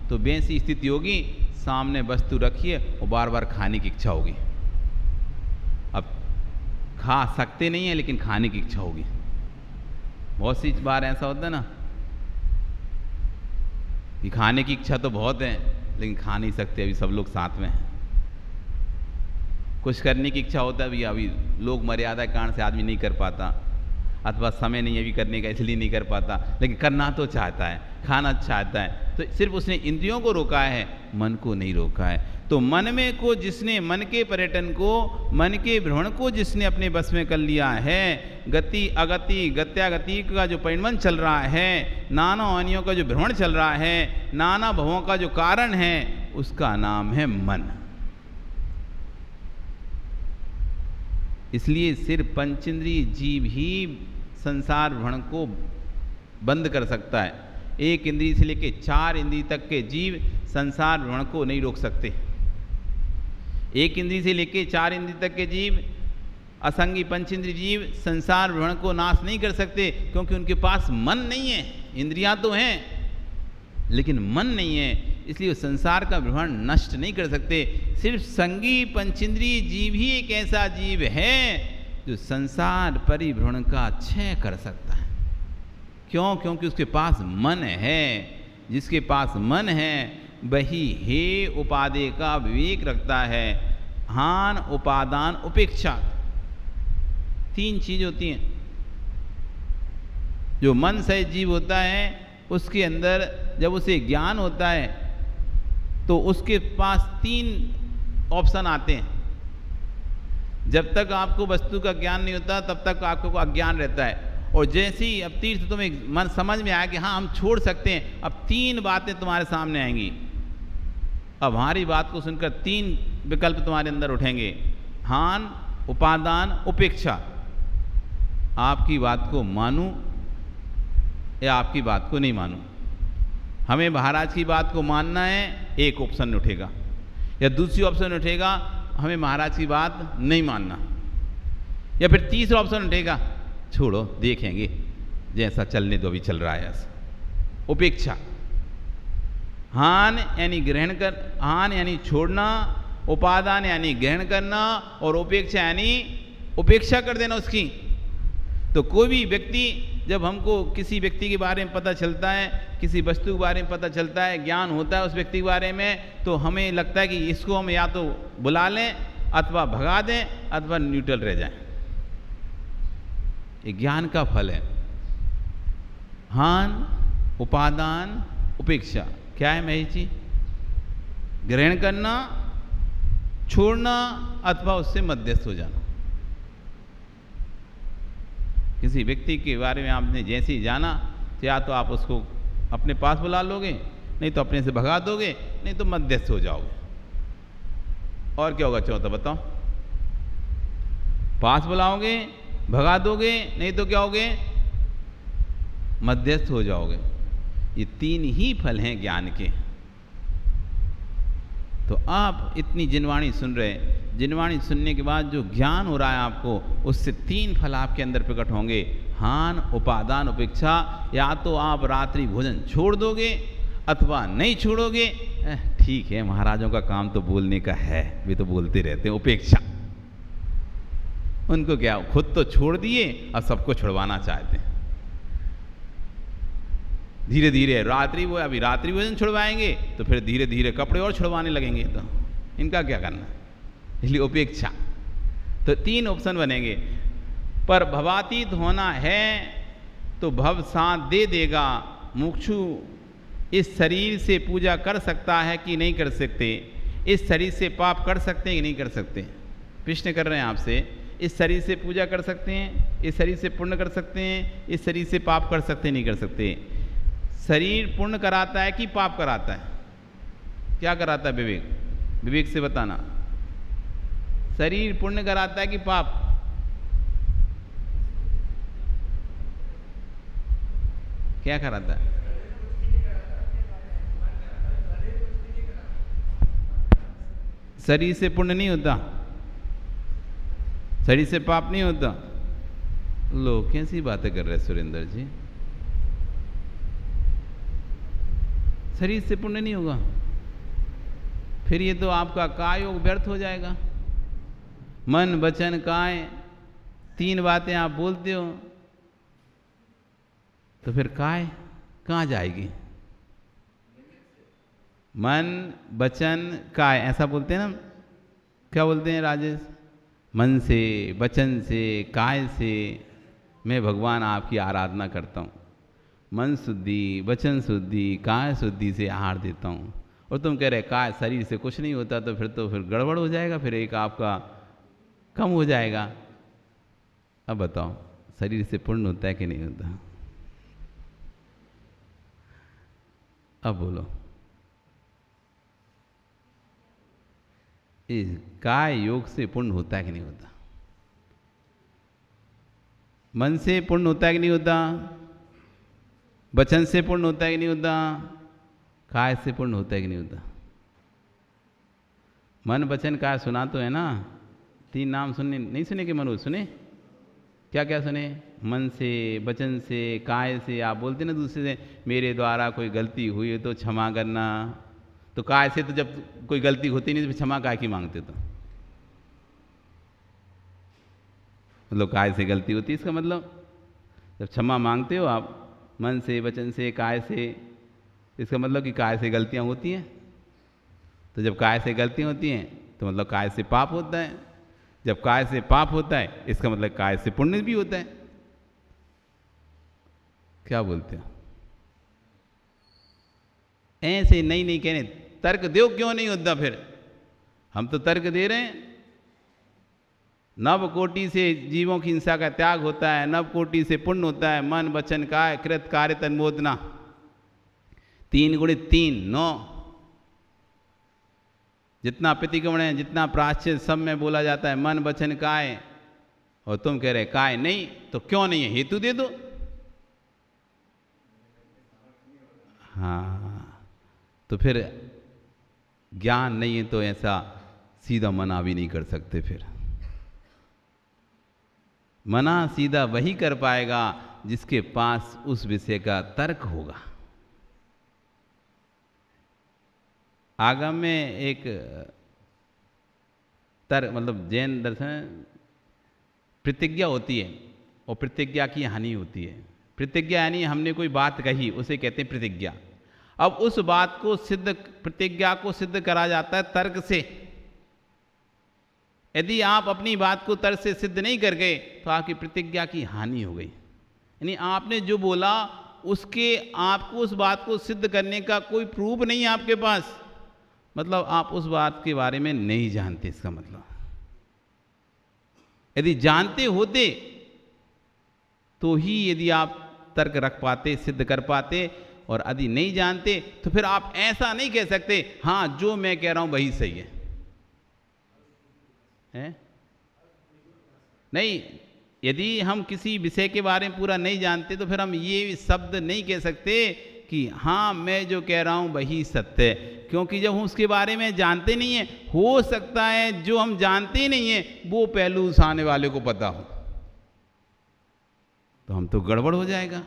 तो वैसी स्थिति होगी, सामने वस्तु रखिए और बार बार खाने की इच्छा होगी। अब खा सकते नहीं है लेकिन खाने की इच्छा होगी। बहुत सी बार ऐसा होता है ना कि खाने की इच्छा तो बहुत है लेकिन खा नहीं सकते, अभी सब लोग साथ में हैं। कुछ करने की इच्छा होता है भी, अभी लोग मर्यादा के कारण से आदमी नहीं कर पाता, अथवा समय नहीं है भी करने का इसलिए नहीं कर पाता, लेकिन करना तो चाहता है, खाना चाहता है। तो सिर्फ उसने इंद्रियों को रोका है, मन को नहीं रोका है। तो मन में को जिसने, मन के पर्यटन को, मन के भ्रमण को जिसने अपने बस में कर लिया है, गति अगति गत्यागति का जो परिणमन चल रहा है, नाना वानियों का जो भ्रमण चल रहा है, नाना भवों का जो कारण है, उसका नाम है मन। इसलिए सिर्फ पंचेंद्रिय जीव ही संसार भ्रमण को बंद कर सकता है। एक इंद्रिय से लेकर 4 इंद्रिय तक के जीव संसार भ्रमण को नहीं रोक सकते। एक इंद्रिय से लेकर 4 इंद्रिय तक के जीव, असंगी पंचेंद्रिय जीव संसार भ्रमण को नाश नहीं कर सकते, क्योंकि उनके पास मन नहीं है। इंद्रियां तो हैं लेकिन मन नहीं है, इसलिए वो संसार का भ्रमण नष्ट नहीं कर सकते। सिर्फ संगी पंचेंद्रिय जीव ही एक ऐसा जीव है जो संसार परिभ्रमण का क्षय कर सकता है। क्यों? क्योंकि उसके पास मन है। जिसके पास मन है वही हे उपादेय का विवेक रखता है। हान उपादान उपेक्षा, 3 चीज होती हैं। जो मन सहित जीव होता है उसके अंदर जब उसे ज्ञान होता है तो उसके पास 3 ऑप्शन आते हैं। जब तक आपको वस्तु का ज्ञान नहीं होता तब तक आपको अज्ञान रहता है, और जैसे ही अब तीर्थ तुम्हें मन समझ में आया कि हाँ हम छोड़ सकते हैं, अब 3 बातें तुम्हारे सामने आएंगी। अब हमारी बात को सुनकर 3 विकल्प तुम्हारे अंदर उठेंगे, हान उपादान उपेक्षा। आपकी बात को मानूं या आपकी बात को नहीं मानूं। हमें महाराज की बात को मानना है, एक ऑप्शन उठेगा, या दूसरी ऑप्शन उठेगा हमें महाराज की बात नहीं मानना, या फिर तीसरा ऑप्शन उठेगा छोड़ो देखेंगे जैसा चलने दो, अभी चल रहा है ऐसा। उपेक्षा, हान यानी ग्रहण कर, हान यानी छोड़ना, उपादान यानी ग्रहण करना, और उपेक्षा यानी उपेक्षा कर देना उसकी। तो कोई भी व्यक्ति, जब हमको किसी व्यक्ति के बारे में पता चलता है, किसी वस्तु के बारे में पता चलता है, ज्ञान होता है उस व्यक्ति के बारे में, तो हमें लगता है कि इसको हम या तो बुला लें अथवा भगा दें अथवा न्यूट्रल रह जाएं। ये ज्ञान का फल है। हान उपादान उपेक्षा क्या है महेश जी? ग्रहण करना, छोड़ना अथवा उससे मध्यस्थ हो जाना। किसी व्यक्ति के बारे में आपने जैसे ही जाना तो या तो आप उसको अपने पास बुला लोगे, नहीं तो अपने से भगा दोगे, नहीं तो मध्यस्थ हो जाओगे। और क्या होगा चौथा बताओ? पास बुलाओगे, भगा दोगे, नहीं तो क्या होगे? मध्यस्थ हो जाओगे। ये 3 ही फल हैं ज्ञान के। तो आप इतनी जिनवाणी सुन रहे, जिनवाणी सुनने के बाद जो ज्ञान हो रहा है आपको, उससे 3 फल आपके अंदर प्रकट होंगे, हान उपादान उपेक्षा। या तो आप रात्रि भोजन छोड़ दोगे अथवा नहीं छोड़ोगे। ठीक है, महाराजों का काम तो बोलने का है, वे तो बोलते रहते हैं। उपेक्षा, उनको क्या, खुद तो छोड़ दिए अब सबको छुड़वाना चाहते हैं। धीरे धीरे वो अभी रात्रि भोजन छुड़वाएंगे तो फिर धीरे धीरे कपड़े और छुड़वाने लगेंगे, तो इनका क्या करना। इसलिए उपेक्षा। तो 3 ऑप्शन बनेंगे। पर भवातीत होना है तो भव साथ दे देगा। मुक्षु इस शरीर से पूजा कर सकता है कि नहीं कर सकते? इस शरीर से पाप कर सकते हैं कि नहीं कर सकते? प्रश्न कर रहे हैं आपसे। इस शरीर से पूजा कर सकते हैं, इस शरीर से पुण्य कर सकते हैं, इस शरीर से पाप कर सकते हैं नहीं कर सकते? शरीर पुण्य कराता है कि पाप कराता है? क्या कराता है विवेक? विवेक से बताना। शरीर पुण्य कराता है कि पाप? क्या कराता है? शरीर से पुण्य नहीं होता, शरीर से पाप नहीं होता। लो कैसी बातें कर रहे सुरेंद्र जी, शरीर से पुण्य नहीं होगा, फिर ये तो आपका काय योग व्यर्थ हो जाएगा। मन वचन काय 3 बातें आप बोलते हो, तो फिर काय कहाँ जाएगी? मन वचन काय ऐसा बोलते हैं ना, क्या बोलते हैं राजेश? मन से, वचन से, काय से मैं भगवान आपकी आराधना करता हूँ। मन शुद्धि, वचन शुद्धि, काय शुद्धि से आहार देता हूँ। और तुम कह रहे काय शरीर से कुछ नहीं होता, तो फिर गड़बड़ हो जाएगा, फिर एक आपका कम हो जाएगा। अब बताओ शरीर से पुण्य होता है कि नहीं होता? अब बोलो, इस काय योग से पुण्य होता है कि नहीं होता? मन से पुण्य होता है कि नहीं होता? वचन से पुण्य होता है कि नहीं होता? काय से पुण्य होता है कि नहीं होता? मन वचन काय सुना तो है ना? 3 नाम सुनने नहीं सुने कि मनोज सुने? क्या क्या सुने? मन से, वचन से, काय से। आप बोलते ना दूसरे से मेरे द्वारा कोई गलती हुई है तो क्षमा करना। तो काय से तो जब कोई गलती होती नहीं तो क्षमा काय की मांगते? तो मतलब काय से गलती होती है, इसका मतलब जब क्षमा मांगते हो आप मन से, वचन से, काय से, इसका मतलब कि काय से गलतियां होती हैं। तो जब काय से गलतियां होती हैं तो मतलब काय से पाप होता है। जब काय से पाप होता है इसका मतलब काय से पुण्य भी होता है। क्या बोलते हो? ऐसे नहीं कहने, तर्क दो क्यों नहीं होता? फिर हम तो तर्क दे रहे हैं। नव कोटि से जीवों की हिंसा का त्याग होता है, नव कोटि से पुण्य होता है। मन वचन काय कृत कार्य तन्मोदना, 3 × 3 9। जितना प्रतिक्रमण है, जितना प्राश्चित सब में बोला जाता है मन वचन काय, और तुम कह रहे काय नहीं। तो क्यों नहीं है? हेतु दे दो। हाँ, तो फिर ज्ञान नहीं है तो ऐसा सीधा मना भी नहीं कर सकते। फिर मना सीधा वही कर पाएगा जिसके पास उस विषय का तर्क होगा। आगम में एक तर्क मतलब जैन दर्शन प्रतिज्ञा होती है और प्रतिज्ञा की हानि होती है। प्रतिज्ञा यानी हमने कोई बात कही, उसे कहते हैं प्रतिज्ञा। अब उस बात को सिद्ध, प्रतिज्ञा को सिद्ध करा जाता है तर्क से। यदि आप अपनी बात को तर्क से सिद्ध नहीं कर गए तो आपकी प्रतिज्ञा की हानि हो गई। यानी आपने जो बोला उसके, आपको उस बात को सिद्ध करने का कोई प्रूफ नहीं है आपके पास, मतलब आप उस बात के बारे में नहीं जानते। इसका मतलब यदि जानते होते तो ही यदि आप तर्क रख पाते, सिद्ध कर पाते, और यदि नहीं जानते तो फिर आप ऐसा नहीं कह सकते हाँ जो मैं कह रहा हूं वही सही है, हैं? नहीं, यदि हम किसी विषय के बारे में पूरा नहीं जानते तो फिर हम ये शब्द नहीं कह सकते कि हाँ मैं जो कह रहा हूं वही सत्य है, क्योंकि जब हम उसके बारे में जानते नहीं हैं, हो सकता है जो हम जानते नहीं हैं वो पहलू सामने वाले को पता हो, तो हम तो गड़बड़ हो जाएगा।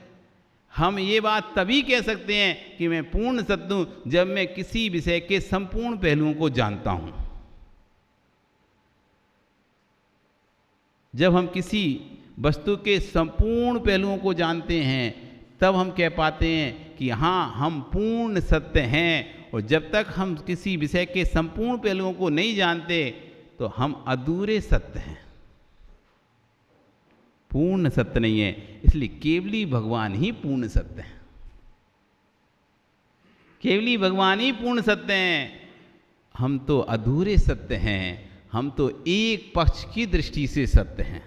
हम ये बात तभी कह सकते हैं कि मैं पूर्ण सत्य हूं जब मैं किसी विषय के संपूर्ण पहलुओं को जानता हूं। जब हम किसी वस्तु के संपूर्ण पहलुओं को जानते हैं तब हम कह पाते हैं कि हाँ हम पूर्ण सत्य हैं। और जब तक हम किसी विषय के संपूर्ण पहलुओं को नहीं जानते तो हम अधूरे सत्य हैं, पूर्ण सत्य नहीं है। इसलिए केवली भगवान ही पूर्ण सत्य है, केवली भगवान ही पूर्ण सत्य हैं। हम तो अधूरे सत्य हैं, हम तो एक पक्ष की दृष्टि से सत्य हैं।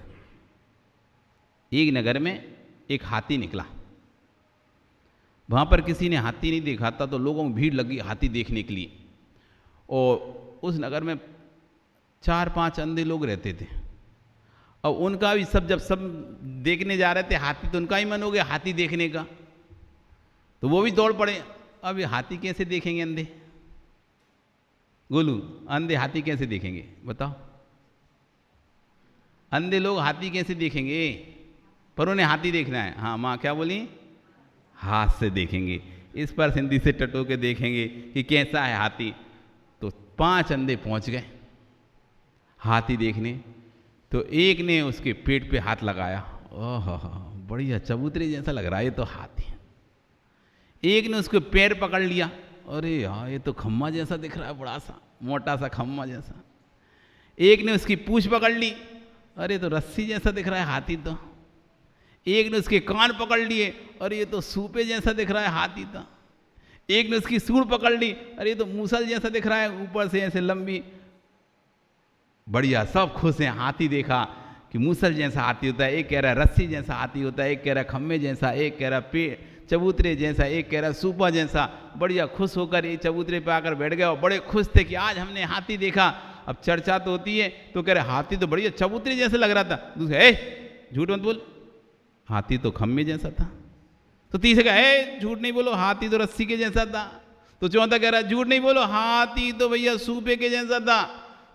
एक नगर में एक हाथी निकला, वहां पर किसी ने हाथी नहीं देखा था तो लोगों में भीड़ लगी हाथी देखने के लिए। और उस नगर में 4-5 अंधे लोग रहते थे। अब उनका भी जब सब देखने जा रहे थे हाथी, तो उनका ही मन हो गया हाथी देखने का, तो वो भी दौड़ पड़े। अब ये हाथी कैसे देखेंगे अंधे? गोलू, अंधे हाथी कैसे देखेंगे बताओ? अंधे लोग हाथी कैसे देखेंगे? पर उन्हें हाथी देखना है। हाँ माँ क्या बोली? हाथ से देखेंगे, इस पर सिंधी से टटो के देखेंगे कि कैसा है हाथी। तो 5 अंधे पहुंच गए हाथी देखने। तो एक ने उसके पेट पे हाथ लगाया, ओह बढ़िया चबूतरे जैसा लग रहा है ये तो हाथी। एक ने उसके पैर पकड़ लिया, अरे यार ये तो खम्मा जैसा दिख रहा है, बड़ा सा मोटा सा खम्मा जैसा। एक ने उसकी पूंछ पकड़ ली, अरे तो रस्सी जैसा दिख रहा है हाथी तो। एक ने उसके कान पकड़ लिए, अरे ये तो सूपे जैसा दिख रहा है हाथी तो। एक ने उसकी सूंड पकड़ ली, अरे ये तो मूसल जैसा दिख रहा है ऊपर से ऐसे लंबी। बढ़िया, सब खुश हैं। हाथी देखा कि मूसल जैसा हाथी होता है, एक कह रहा है रस्सी जैसा हाथी होता है, एक कह रहा है खम्मे जैसा, एक कह रहा है चबूतरे जैसा, एक कह रहा है सूपा जैसा। बढ़िया खुश होकर ये चबूतरे पे आकर बैठ गए और बड़े खुश थे कि आज हमने हाथी देखा। अब चर्चा तो होती है, तो कह रहे हाथी तो बढ़िया चबूतरे जैसे लग रहा था। दूसरे झूठ मत बोल, हाथी तो खम्मे जैसा था। तो तीसरे कहा झूठ नहीं बोलो, हाथी तो रस्सी के जैसा था। तो चौथा कह रहा झूठ नहीं बोलो, हाथी तो भैया सूपे के जैसा था।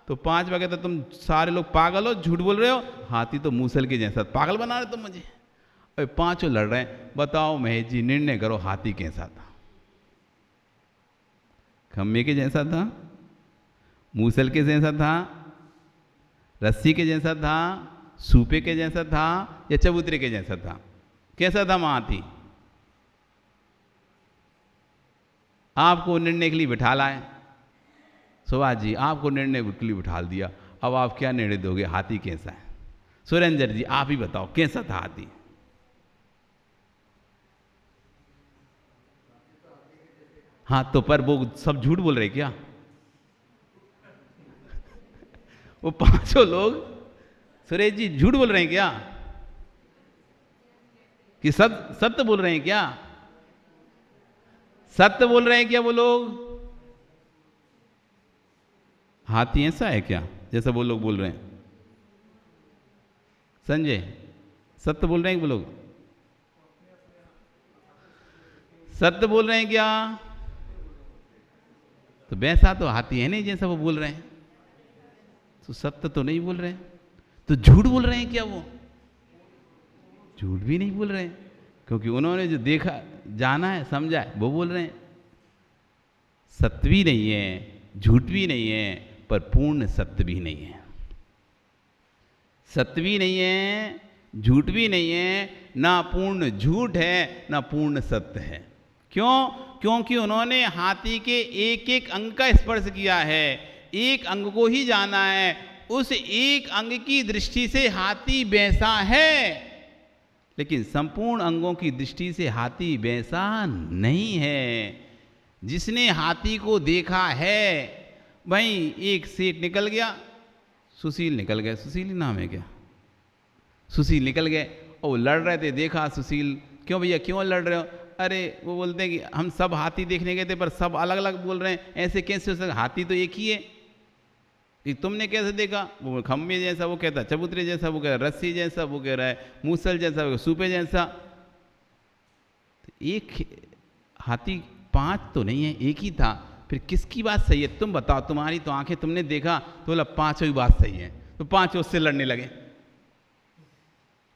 तो 5वां कहता तुम सारे लोग पागल हो, झूठ बोल रहे हो, हाथी तो मूसल के जैसा। पागल बना रहे तुम मुझे। अरे 5 लड़ रहे हैं, बताओ महेश जी निर्णय करो, हाथी कैसा था? खम्मे के जैसा था, मूसल के जैसा था, रस्सी के जैसा था, सूपे के जैसा था या चबूतरे के जैसा था? कैसा था हाथी? आपको निर्णय के लिए बिठा लाए सुभाष जी, आपको निर्णय के लिए बिठा दिया। अब आप क्या निर्णय दोगे, हाथी कैसा है? सुरेंद्र जी आप ही बताओ कैसा था हाथी? हाँ तो पर वो सब झूठ बोल रहे क्या? वो 5 लोग सुरेश जी झूठ बोल रहे हैं क्या कि सत्य बोल रहे हैं क्या? सत्य बोल रहे हैं क्या वो लोग? हाथी ऐसा है क्या जैसा वो लोग बोल रहे हैं? संजय सत्य बोल रहे हैं वो लोग? सत्य बोल रहे हैं क्या? तो वैसा तो हाथी है नहीं जैसा वो बोल रहे हैं, तो सत्य तो नहीं बोल रहे हैं। तो झूठ बोल रहे हैं क्या वो? झूठ भी नहीं बोल रहे हैं, क्योंकि उन्होंने जो देखा जाना है समझा है वो बोल रहे हैं। सत्य भी नहीं है, झूठ भी नहीं है, पर पूर्ण सत्य भी नहीं है। सत्य भी नहीं है, झूठ भी नहीं है, ना पूर्ण झूठ है ना पूर्ण सत्य है। क्यों? क्योंकि उन्होंने हाथी के एक एक अंग का स्पर्श किया है, एक अंग को ही जाना है। उस एक अंग की दृष्टि से हाथी वैसा है, लेकिन संपूर्ण अंगों की दृष्टि से हाथी वैसा नहीं है। जिसने हाथी को देखा है, भाई एक सेठ निकल गया, सुशील निकल गए, सुशील नाम है क्या? सुशील निकल गए और लड़ रहे थे, देखा सुशील, क्यों भैया क्यों लड़ रहे हो? अरे वो बोलते हैं कि हम सब हाथी देखने गए थे पर सब अलग अलग बोल रहे हैं, ऐसे कैसे हो सकता? हाथी तो एक ही है। कि तुमने कैसे देखा? वो खम्भे जैसा, वो कहता चबूतरे जैसा, वो कह रहा रस्सी जैसा, वो कह रहा है मूसल जैसा, वो सूपे जैसा। तो एक हाथी 5 तो नहीं है, एक ही था। फिर किसकी बात सही है तुम बताओ? तुम्हारी तो आंखें, तुमने देखा तो बोला 5 ही बात सही है। तो 5 उससे लड़ने लगे।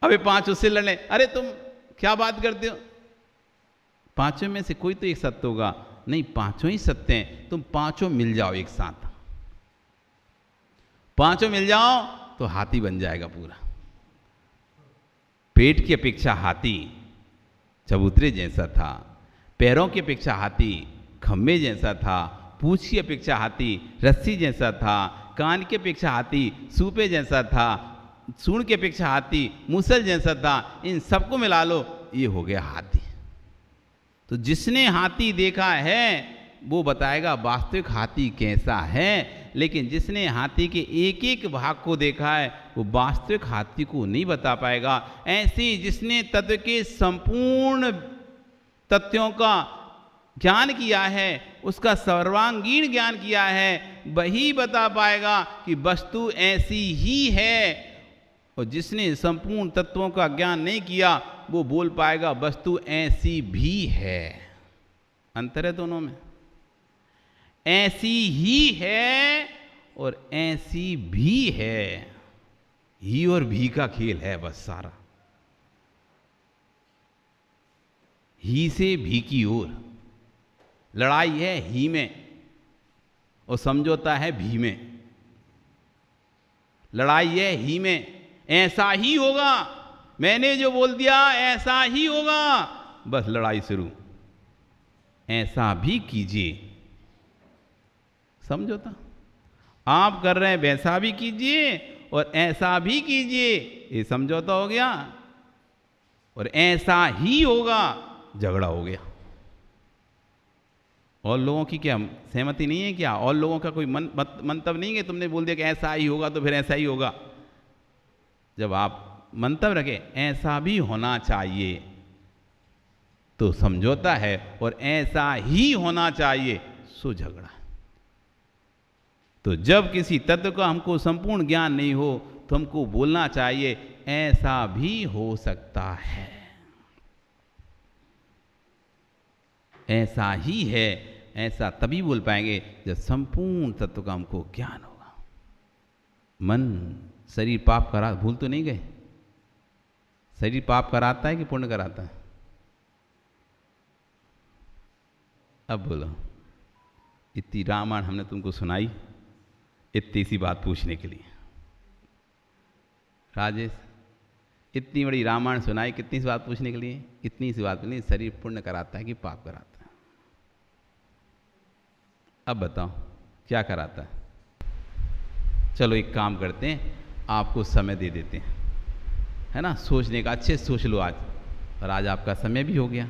अबे 5 उससे लड़ने, अरे तुम क्या बात करते हो? 5 में से कोई तो एक सत्य होगा। नहीं, 5 ही सत्य हैं। तुम 5 मिल जाओ एक साथ, 5 मिल जाओ तो हाथी बन जाएगा पूरा। पेट की अपेक्षा हाथी चबूतरे जैसा था, पैरों की अपेक्षा हाथी खम्भे जैसा था, पूंछ की अपेक्षा हाथी रस्सी जैसा था, कान की अपेक्षा हाथी सूपे जैसा था, सूंड की अपेक्षा हाथी मूसल जैसा था। इन सबको मिला लो, ये हो गया हाथी। तो जिसने हाथी देखा है वो बताएगा वास्तविक हाथी कैसा है, लेकिन जिसने हाथी के एक एक भाग को देखा है वो वास्तविक हाथी को नहीं बता पाएगा। ऐसे जिसने तत्व के संपूर्ण तथ्यों का ज्ञान किया है, उसका सर्वांगीण ज्ञान किया है, वही बता पाएगा कि वस्तु ऐसी ही है, और जिसने संपूर्ण तत्वों का ज्ञान नहीं किया वो बोल पाएगा वस्तु ऐसी भी है। अंतर है दोनों में। ऐसी ही है और ऐसी भी है, ही और भी का खेल है बस सारा। ही से भी की ओर लड़ाई है ही में, और समझौता है भी में। लड़ाई है ही में, ऐसा ही होगा, मैंने जो बोल दिया ऐसा ही होगा, बस लड़ाई शुरू। ऐसा भी कीजिए, समझौता। आप कर रहे हैं वैसा भी कीजिए और ऐसा भी कीजिए, ये समझौता हो गया। और ऐसा ही होगा, झगड़ा हो गया। और लोगों की क्या सहमति नहीं है क्या? और लोगों का कोई मंतव्य नहीं है? तुमने बोल दिया कि ऐसा ही होगा तो फिर ऐसा ही होगा। जब आप मंतव्य रखें ऐसा भी होना चाहिए तो समझौता है, और ऐसा ही होना चाहिए सो झगड़ा। तो जब किसी तत्व का हमको संपूर्ण ज्ञान नहीं हो तो हमको बोलना चाहिए ऐसा भी हो सकता है, ऐसा ही है। ऐसा तभी बोल पाएंगे जब संपूर्ण तत्व का हमको ज्ञान होगा। मन शरीर पाप करा, भूल तो नहीं गए? शरीर पाप कराता है कि पुण्य कराता है? अब बोलो। इतनी रामायण हमने तुमको सुनाई इतनी सी बात पूछने के लिए। राजेश, इतनी बड़ी रामायण सुनाई कितनी सी बात पूछने के लिए? इतनी सी बात नहीं, शरीर पुण्य कराता है कि पाप कराता है? अब बताओ क्या कराता है? चलो एक काम करते हैं, आपको समय दे देते हैं, है ना, सोचने का। अच्छे से सोच लो आज, और आज आपका समय भी हो गया,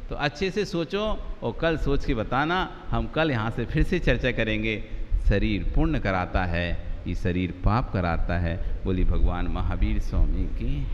तो अच्छे से सोचो और कल सोच के बताना। हम कल यहाँ से फिर से चर्चा करेंगे। शरीर पुण्य कराता है, ये शरीर पाप कराता है। बोली भगवान महावीर स्वामी की।